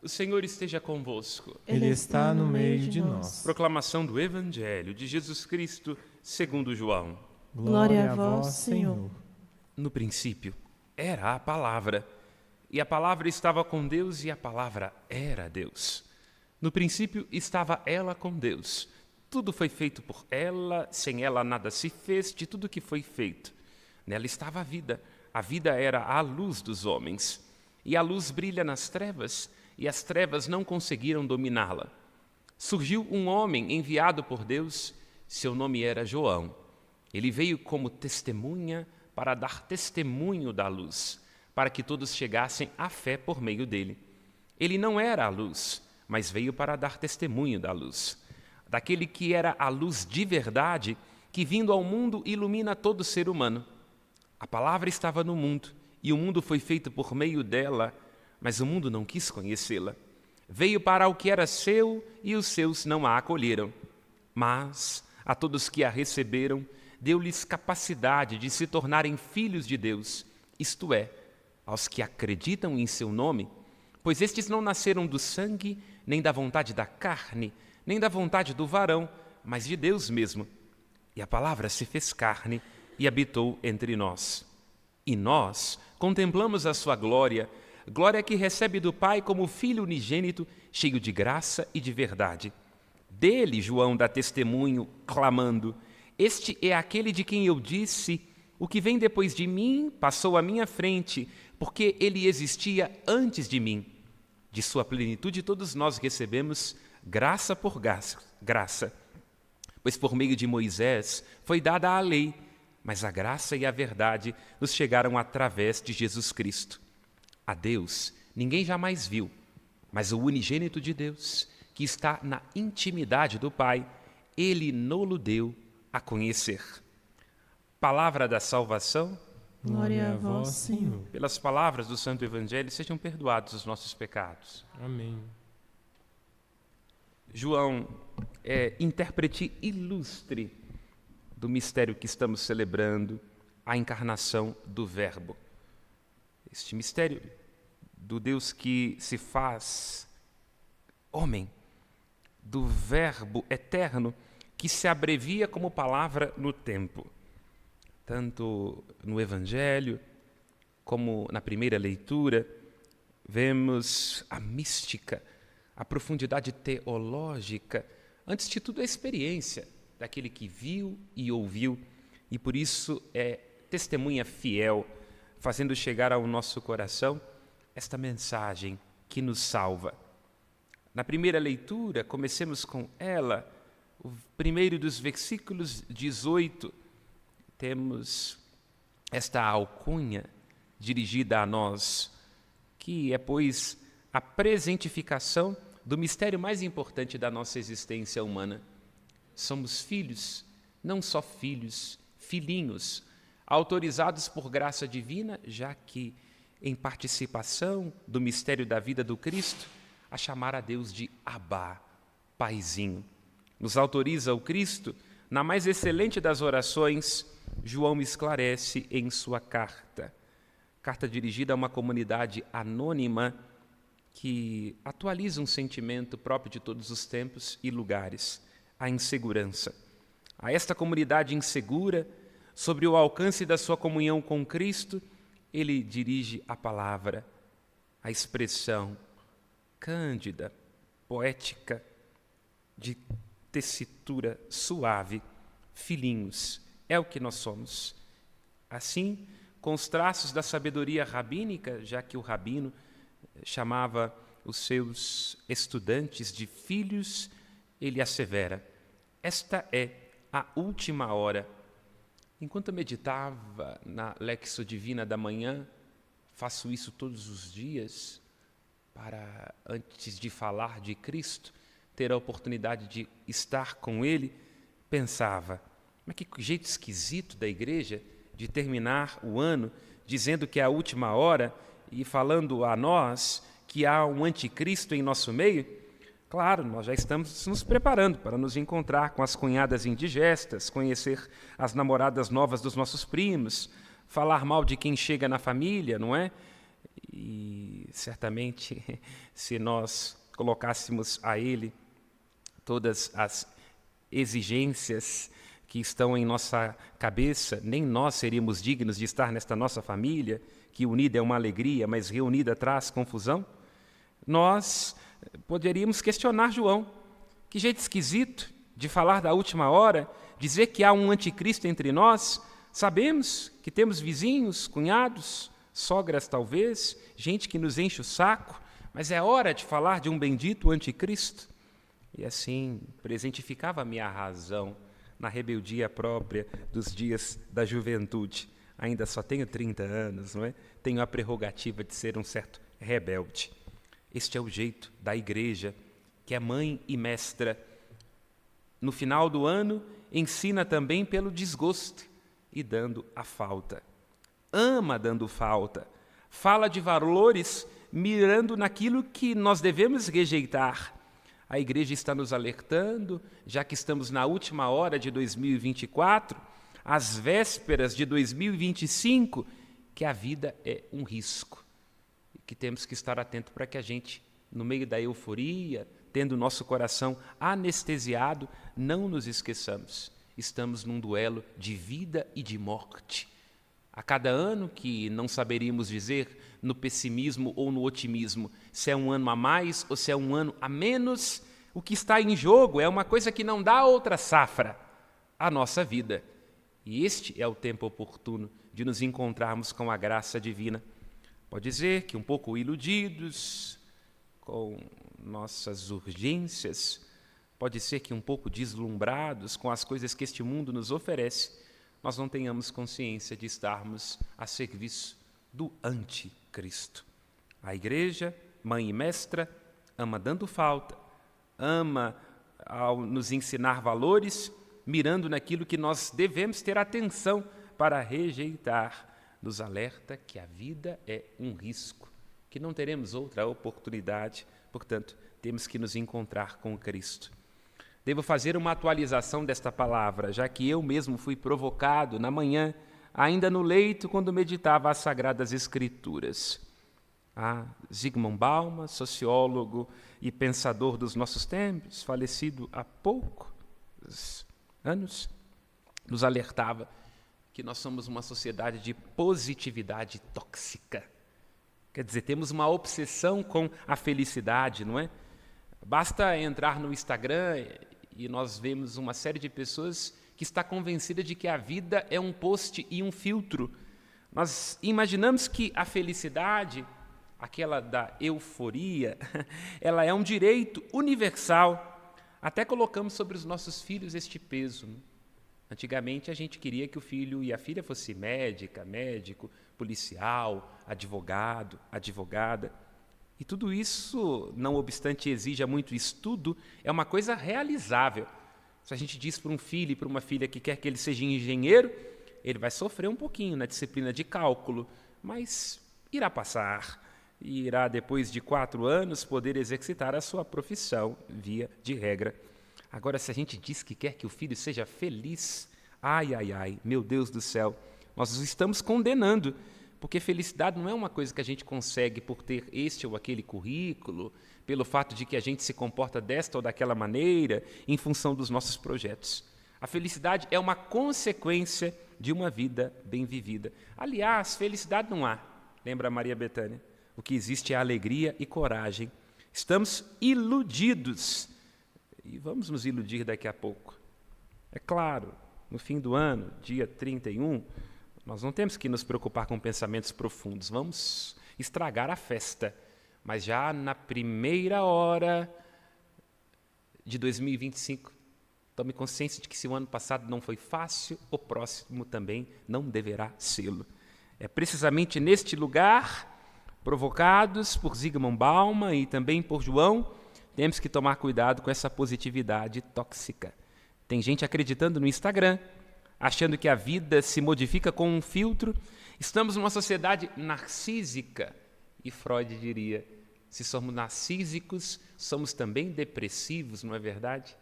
O Senhor esteja convosco. Ele está no meio de nós. Proclamação do Evangelho de Jesus Cristo, segundo João. Glória a vós, Senhor. No princípio era a palavra, e a palavra estava com Deus, e a palavra era Deus. No princípio estava ela com Deus. Tudo foi feito por ela, sem ela nada se fez de tudo que foi feito. Nela estava a vida era a luz dos homens. E a luz brilha nas trevas, e as trevas não conseguiram dominá-la. Surgiu um homem enviado por Deus, seu nome era João. Ele veio como testemunha para dar testemunho da luz, para que todos chegassem à fé por meio dele. Ele não era a luz, mas veio para dar testemunho da luz, daquele que era a luz de verdade, que vindo ao mundo ilumina todo ser humano. A palavra estava no mundo, e o mundo foi feito por meio dela, mas o mundo não quis conhecê-la. Veio para o que era seu, e os seus não a acolheram. Mas a todos que a receberam, deu-lhes capacidade de se tornarem filhos de Deus, isto é, aos que acreditam em seu nome, pois estes não nasceram do sangue, nem da vontade da carne, nem da vontade do varão, mas de Deus mesmo. E a palavra se fez carne e habitou entre nós. E nós contemplamos a sua glória, glória que recebe do Pai como Filho unigênito, cheio de graça e de verdade. Dele João dá testemunho, clamando: este é aquele de quem eu disse, o que vem depois de mim passou à minha frente, porque ele existia antes de mim. De sua plenitude todos nós recebemos graça por graça. Pois por meio de Moisés foi dada a lei, mas a graça e a verdade nos chegaram através de Jesus Cristo. A Deus ninguém jamais viu, mas o unigênito de Deus, que está na intimidade do Pai, ele nolo deu a conhecer. Palavra da salvação. Glória a vós, Senhor. Pelas palavras do Santo Evangelho, sejam perdoados os nossos pecados. Amém. João é intérprete ilustre do mistério que estamos celebrando, a encarnação do Verbo. Este mistério do Deus que se faz homem, do Verbo eterno que se abrevia como palavra no tempo. Tanto no Evangelho como na primeira leitura, vemos a mística, a profundidade teológica, antes de tudo a experiência daquele que viu e ouviu, e por isso é testemunha fiel, fazendo chegar ao nosso coração esta mensagem que nos salva. Na primeira leitura, comecemos com ela, o primeiro dos versículos 18, temos esta alcunha dirigida a nós, que é, pois, a presentificação do mistério mais importante da nossa existência humana. Somos filhos, não só filhos, filhinhos, autorizados por graça divina, já que em participação do mistério da vida do Cristo, a chamar a Deus de Abá, Paizinho. Nos autoriza o Cristo, na mais excelente das orações, João esclarece em sua carta dirigida a uma comunidade anônima que atualiza um sentimento próprio de todos os tempos e lugares, a insegurança. A esta comunidade insegura, sobre o alcance da sua comunhão com Cristo, ele dirige a palavra, a expressão cândida, poética, de tessitura suave, filhinhos, é o que nós somos. Assim, com os traços da sabedoria rabínica, já que o rabino chamava os seus estudantes de filhos, ele assevera: esta é a última hora. Enquanto eu meditava na Lexio Divina da manhã, faço isso todos os dias, para, antes de falar de Cristo, ter a oportunidade de estar com Ele, pensava: mas que jeito esquisito da igreja de terminar o ano dizendo que é a última hora e falando a nós que há um anticristo em nosso meio. Claro, nós já estamos nos preparando para nos encontrar com as cunhadas indigestas, conhecer as namoradas novas dos nossos primos, falar mal de quem chega na família, não é? E certamente, se nós colocássemos a Ele todas as exigências que estão em nossa cabeça, nem nós seríamos dignos de estar nesta nossa família, que unida é uma alegria, mas reunida traz confusão. Nós poderíamos questionar João. Que jeito esquisito de falar da última hora, dizer que há um anticristo entre nós. Sabemos que temos vizinhos, cunhados, sogras talvez, gente que nos enche o saco, mas é hora de falar de um bendito anticristo. E assim presentificava a minha razão na rebeldia própria dos dias da juventude. Ainda só tenho 30 anos, não é? Tenho a prerrogativa de ser um certo rebelde. Este é o jeito da igreja, que é mãe e mestra. No final do ano, ensina também pelo desgosto e dando a falta. Ama dando falta. Fala de valores mirando naquilo que nós devemos rejeitar. A igreja está nos alertando, já que estamos na última hora de 2024, às vésperas de 2025, que a vida é um risco. E que temos que estar atentos para que a gente, no meio da euforia, tendo o nosso coração anestesiado, não nos esqueçamos. Estamos num duelo de vida e de morte. A cada ano que não saberíamos dizer no pessimismo ou no otimismo se é um ano a mais ou se é um ano a menos, o que está em jogo é uma coisa que não dá outra safra, a nossa vida. E este é o tempo oportuno de nos encontrarmos com a graça divina. Pode dizer que um pouco iludidos com nossas urgências, pode ser que um pouco deslumbrados com as coisas que este mundo nos oferece, nós não tenhamos consciência de estarmos a serviço do anticristo. A igreja, mãe e mestra, ama dando falta, ama ao nos ensinar valores, mirando naquilo que nós devemos ter atenção para rejeitar. Nos alerta que a vida é um risco, que não teremos outra oportunidade, portanto, temos que nos encontrar com Cristo. Devo fazer uma atualização desta palavra, já que eu mesmo fui provocado na manhã, ainda no leito, quando meditava as Sagradas Escrituras. Zygmunt Bauman, sociólogo e pensador dos nossos tempos, falecido há poucos anos, nos alertava que nós somos uma sociedade de positividade tóxica. Quer dizer, temos uma obsessão com a felicidade, não é? Basta entrar no Instagram e nós vemos uma série de pessoas que está convencida de que a vida é um post e um filtro. Nós imaginamos que a felicidade, aquela da euforia, ela é um direito universal. Até colocamos sobre os nossos filhos este peso. Antigamente a gente queria que o filho e a filha fosse médica, médico, policial, advogado, advogada. E tudo isso, não obstante exija muito estudo, é uma coisa realizável. Se a gente diz para um filho e para uma filha que quer que ele seja engenheiro, ele vai sofrer um pouquinho na disciplina de cálculo, mas irá passar. E irá, depois de 4 anos, poder exercitar a sua profissão, via de regra. Agora, se a gente diz que quer que o filho seja feliz, ai, ai, ai, meu Deus do céu, nós os estamos condenando, porque felicidade não é uma coisa que a gente consegue por ter este ou aquele currículo, pelo fato de que a gente se comporta desta ou daquela maneira, em função dos nossos projetos. A felicidade é uma consequência de uma vida bem vivida. Aliás, felicidade não há, lembra Maria Bethânia? O que existe é alegria e coragem. Estamos iludidos. E vamos nos iludir daqui a pouco. É claro, no fim do ano, dia 31, nós não temos que nos preocupar com pensamentos profundos. Vamos estragar a festa. Mas já na primeira hora de 2025, tome consciência de que se o ano passado não foi fácil, o próximo também não deverá sê-lo. É precisamente neste lugar, provocados por Zygmunt Bauman e também por João, temos que tomar cuidado com essa positividade tóxica. Tem gente acreditando no Instagram, achando que a vida se modifica com um filtro. Estamos numa sociedade narcísica. E Freud diria, se somos narcísicos, somos também depressivos, não é verdade?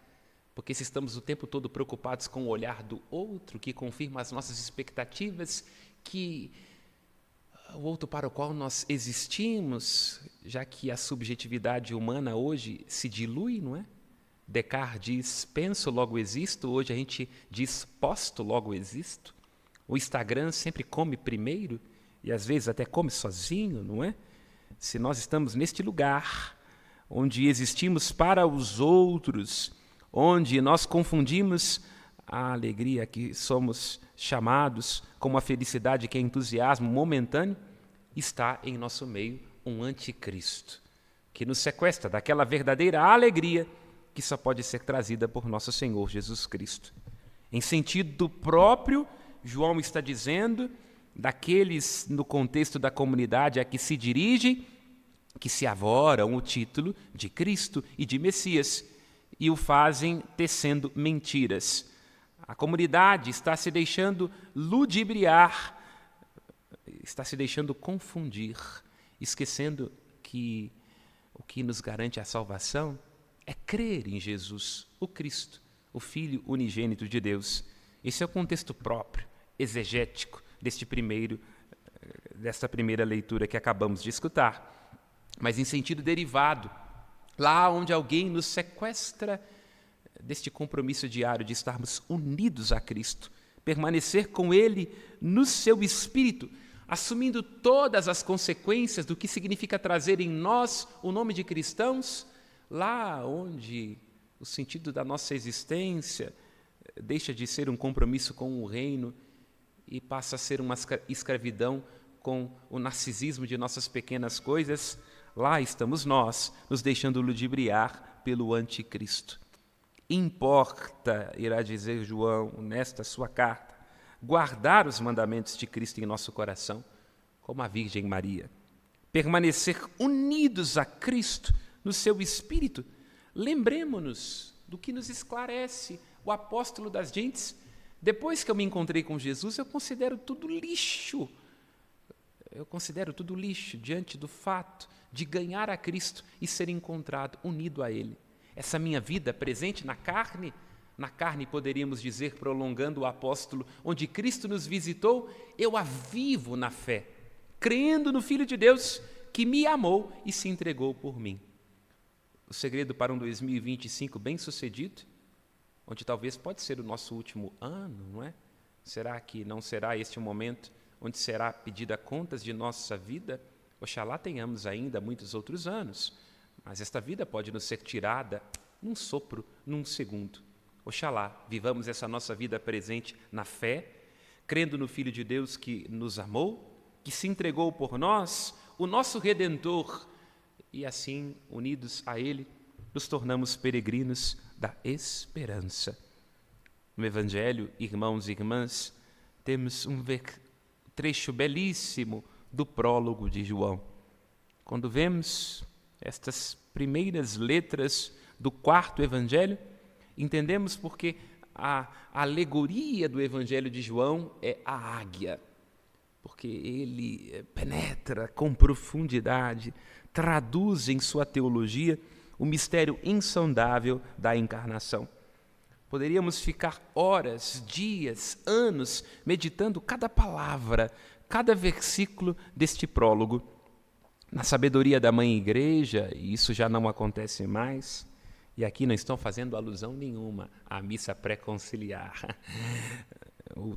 Porque se estamos o tempo todo preocupados com o olhar do outro, que confirma as nossas expectativas, que o outro para o qual nós existimos, já que a subjetividade humana hoje se dilui, não é? Descartes diz, penso, logo existo. Hoje a gente diz, posto, logo existo. O Instagram sempre come primeiro e às vezes até come sozinho, não é? Se nós estamos neste lugar onde existimos para os outros, onde nós confundimos a alegria que somos chamados com uma felicidade que é entusiasmo momentâneo, está em nosso meio um anticristo, que nos sequestra daquela verdadeira alegria que só pode ser trazida por nosso Senhor Jesus Cristo. Em sentido próprio, João está dizendo daqueles no contexto da comunidade a que se dirige, que se avoram o título de Cristo e de Messias e o fazem tecendo mentiras. A comunidade está se deixando ludibriar, está se deixando confundir, esquecendo que o que nos garante a salvação é crer em Jesus, o Cristo, o Filho unigênito de Deus. Esse é o contexto próprio, exegético, desta primeira leitura que acabamos de escutar. Mas em sentido derivado, lá onde alguém nos sequestra deste compromisso diário de estarmos unidos a Cristo, permanecer com Ele no seu espírito, assumindo todas as consequências do que significa trazer em nós o nome de cristãos, lá onde o sentido da nossa existência deixa de ser um compromisso com o reino e passa a ser uma escravidão com o narcisismo de nossas pequenas coisas, lá estamos nós, nos deixando ludibriar pelo anticristo. Importa, irá dizer João nesta sua carta, guardar os mandamentos de Cristo em nosso coração, como a Virgem Maria. Permanecer unidos a Cristo no seu espírito. Lembremos-nos do que nos esclarece o apóstolo das gentes. Depois que eu me encontrei com Jesus, eu considero tudo lixo. Eu considero tudo lixo diante do fato de ganhar a Cristo e ser encontrado unido a Ele. Essa minha vida presente na carne poderíamos dizer, prolongando o apóstolo, onde Cristo nos visitou, eu a vivo na fé, crendo no Filho de Deus que me amou e se entregou por mim. O segredo para um 2025 bem-sucedido, onde talvez pode ser o nosso último ano, não é? Será que não será este o momento onde será pedida contas de nossa vida? Oxalá tenhamos ainda muitos outros anos, mas esta vida pode nos ser tirada num sopro, num segundo. Oxalá vivamos essa nossa vida presente na fé, crendo no Filho de Deus que nos amou, que se entregou por nós, o nosso Redentor, e assim, unidos a Ele, nos tornamos peregrinos da esperança. No Evangelho, irmãos e irmãs, temos um trecho belíssimo do prólogo de João. Quando vemos estas primeiras letras do quarto Evangelho, entendemos porque a alegoria do Evangelho de João é a águia, porque ele penetra com profundidade, traduz em sua teologia o mistério insondável da encarnação. Poderíamos ficar horas, dias, anos meditando cada palavra, cada versículo deste prólogo. Na sabedoria da Mãe Igreja, e isso já não acontece mais, e aqui não estão fazendo alusão nenhuma à missa pré-conciliar.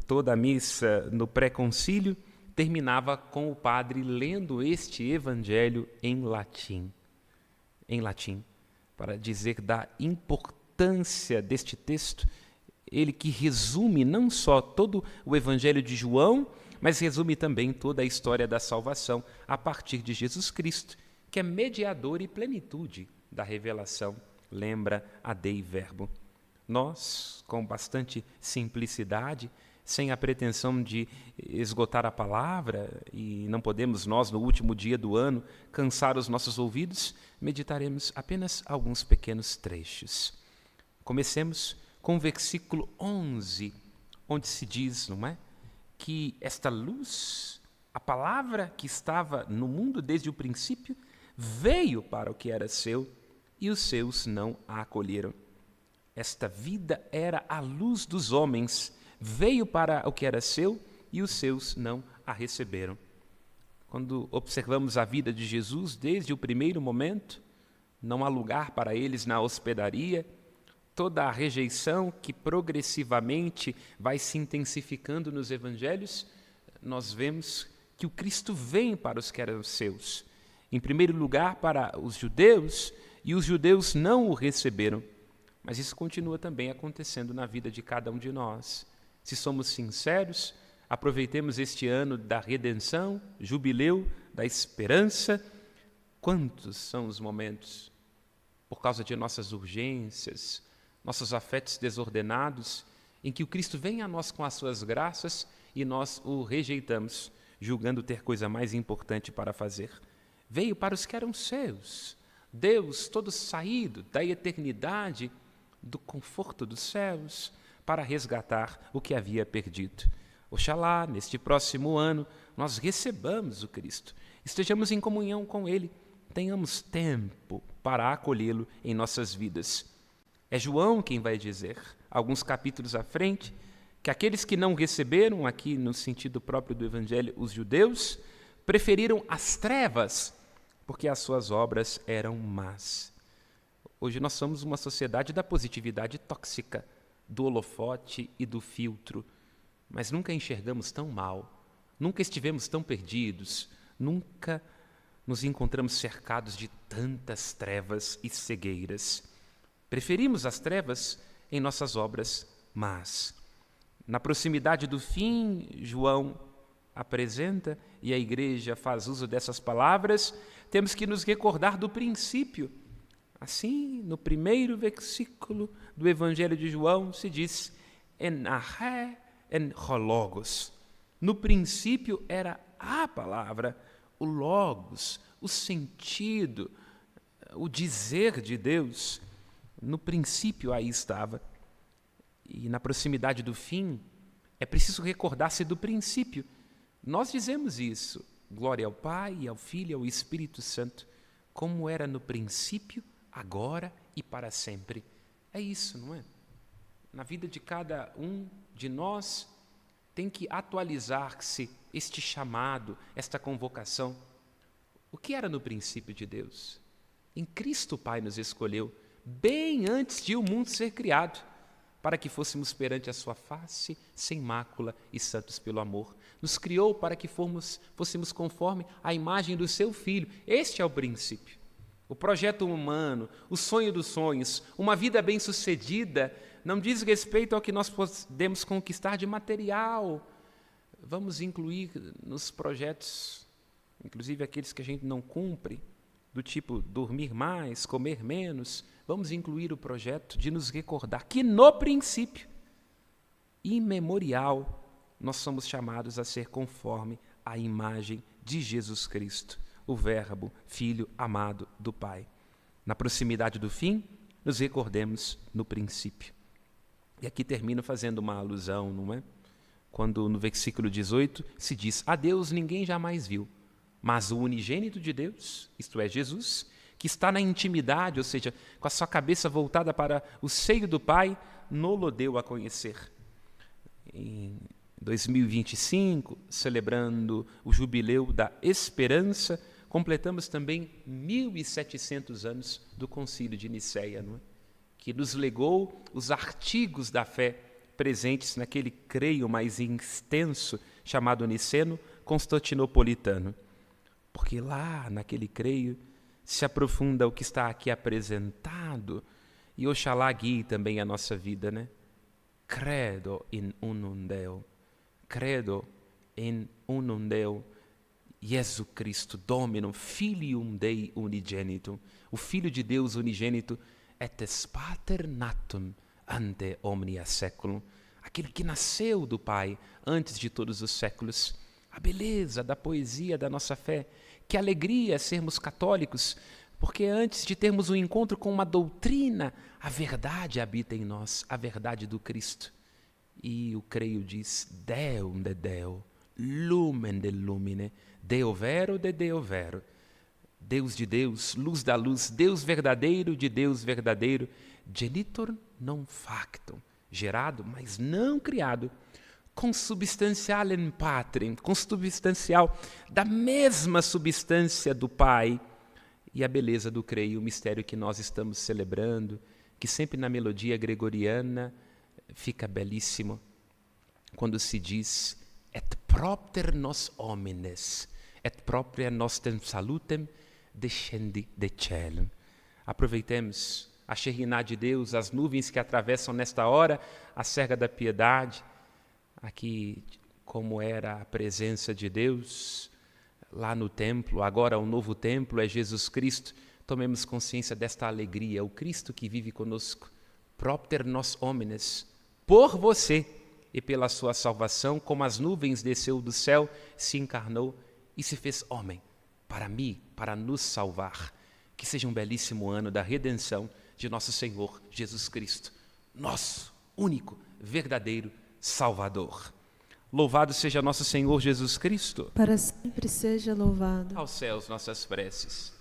Toda a missa no pré-concílio terminava com o padre lendo este evangelho em latim, para dizer da importância deste texto, ele que resume não só todo o evangelho de João, mas resume também toda a história da salvação a partir de Jesus Cristo, que é mediador e plenitude da revelação. Lembra a Dei Verbo. Nós, com bastante simplicidade, sem a pretensão de esgotar a palavra, e não podemos nós, no último dia do ano, cansar os nossos ouvidos, meditaremos apenas alguns pequenos trechos. Comecemos com o versículo 11, onde se diz, não é, que esta luz, a palavra que estava no mundo desde o princípio, veio para o que era seu, e os seus não a acolheram. Esta vida era a luz dos homens, veio para o que era seu, e os seus não a receberam. Quando observamos a vida de Jesus desde o primeiro momento, não há lugar para eles na hospedaria, toda a rejeição que progressivamente vai se intensificando nos evangelhos, nós vemos que o Cristo vem para os que eram seus. Em primeiro lugar para os judeus, e os judeus não o receberam. Mas isso continua também acontecendo na vida de cada um de nós. Se somos sinceros, aproveitemos este ano da redenção, jubileu, da esperança. Quantos são os momentos, por causa de nossas urgências, nossos afetos desordenados, em que o Cristo vem a nós com as suas graças e nós o rejeitamos, julgando ter coisa mais importante para fazer. Veio para os que eram seus. Deus, todo saído da eternidade, do conforto dos céus, para resgatar o que havia perdido. Oxalá, neste próximo ano, nós recebamos o Cristo, estejamos em comunhão com Ele, tenhamos tempo para acolhê-lo em nossas vidas. É João quem vai dizer, alguns capítulos à frente, que aqueles que não receberam, aqui no sentido próprio do Evangelho, os judeus, preferiram as trevas, porque as suas obras eram más. Hoje nós somos uma sociedade da positividade tóxica, do holofote e do filtro, mas nunca enxergamos tão mal, nunca estivemos tão perdidos, nunca nos encontramos cercados de tantas trevas e cegueiras. Preferimos as trevas em nossas obras más. Na proximidade do fim, João apresenta, e a igreja faz uso dessas palavras, temos que nos recordar do princípio. Assim, no primeiro versículo do Evangelho de João, se diz, en arché en logos. No princípio era a palavra, o logos, o sentido, o dizer de Deus. No princípio aí estava. E na proximidade do fim, é preciso recordar-se do princípio. Nós dizemos isso, glória ao Pai, ao Filho e ao Espírito Santo, como era no princípio, agora e para sempre. É isso, não é? Na vida de cada um de nós, tem que atualizar-se este chamado, esta convocação. O que era no princípio de Deus? Em Cristo o Pai nos escolheu, bem antes de o mundo ser criado, para que fôssemos perante a sua face, sem mácula e santos pelo amor. Nos criou para que fôssemos conforme a imagem do seu Filho. Este é o princípio. O projeto humano, o sonho dos sonhos, uma vida bem-sucedida, não diz respeito ao que nós podemos conquistar de material. Vamos incluir nos projetos, inclusive aqueles que a gente não cumpre, do tipo dormir mais, comer menos, vamos incluir o projeto de nos recordar que no princípio imemorial nós somos chamados a ser conforme a imagem de Jesus Cristo, o Verbo, Filho amado do Pai. Na proximidade do fim, nos recordemos no princípio. E aqui termino fazendo uma alusão, não é? Quando no versículo 18 se diz, a Deus ninguém jamais viu, mas o unigênito de Deus, isto é, Jesus, que está na intimidade, ou seja, com a sua cabeça voltada para o seio do Pai, no-lo deu a conhecer. Em 2025, celebrando o jubileu da esperança, completamos também 1700 anos do Concílio de Nicéia, não é? Que nos legou os artigos da fé presentes naquele creio mais extenso chamado niceno constantinopolitano. Porque lá, naquele creio, se aprofunda o que está aqui apresentado e oxalá guie também a nossa vida, né? Credo in unum Deo, credo in unum Deo, Jesu Christo, Dominum, Filium Dei unigenitum, o Filho de Deus unigênito, et es pater natum ante omnia saeculum, aquele que nasceu do Pai antes de todos os séculos. A beleza da poesia da nossa fé, que alegria sermos católicos, porque antes de termos um encontro com uma doutrina, a verdade habita em nós, a verdade do Cristo. E o creio diz, Deum de Deo, lumen de lumine, Deo vero de Deo vero. Deus de Deus, luz da luz, Deus verdadeiro de Deus verdadeiro, genitor non factum, gerado, mas não criado, consubstancialem Patrem, consubstancial da mesma substância do Pai, e a beleza do creio, o mistério que nós estamos celebrando, que sempre na melodia gregoriana fica belíssimo, quando se diz et propter nos homines, et propria nostem salutem descendi de cielo. Aproveitemos a Shekhinah de Deus, as nuvens que atravessam nesta hora a serra da piedade, aqui como era a presença de Deus lá no templo, agora o novo templo é Jesus Cristo. Tomemos consciência desta alegria, o Cristo que vive conosco, propter nos homines, por você e pela sua salvação, como as nuvens desceu do céu, se encarnou e se fez homem, para mim, para nos salvar. Que seja um belíssimo ano da redenção de nosso Senhor Jesus Cristo, nosso único, verdadeiro Salvador. Louvado seja nosso Senhor Jesus Cristo. Para sempre seja louvado. Aos céus nossas preces.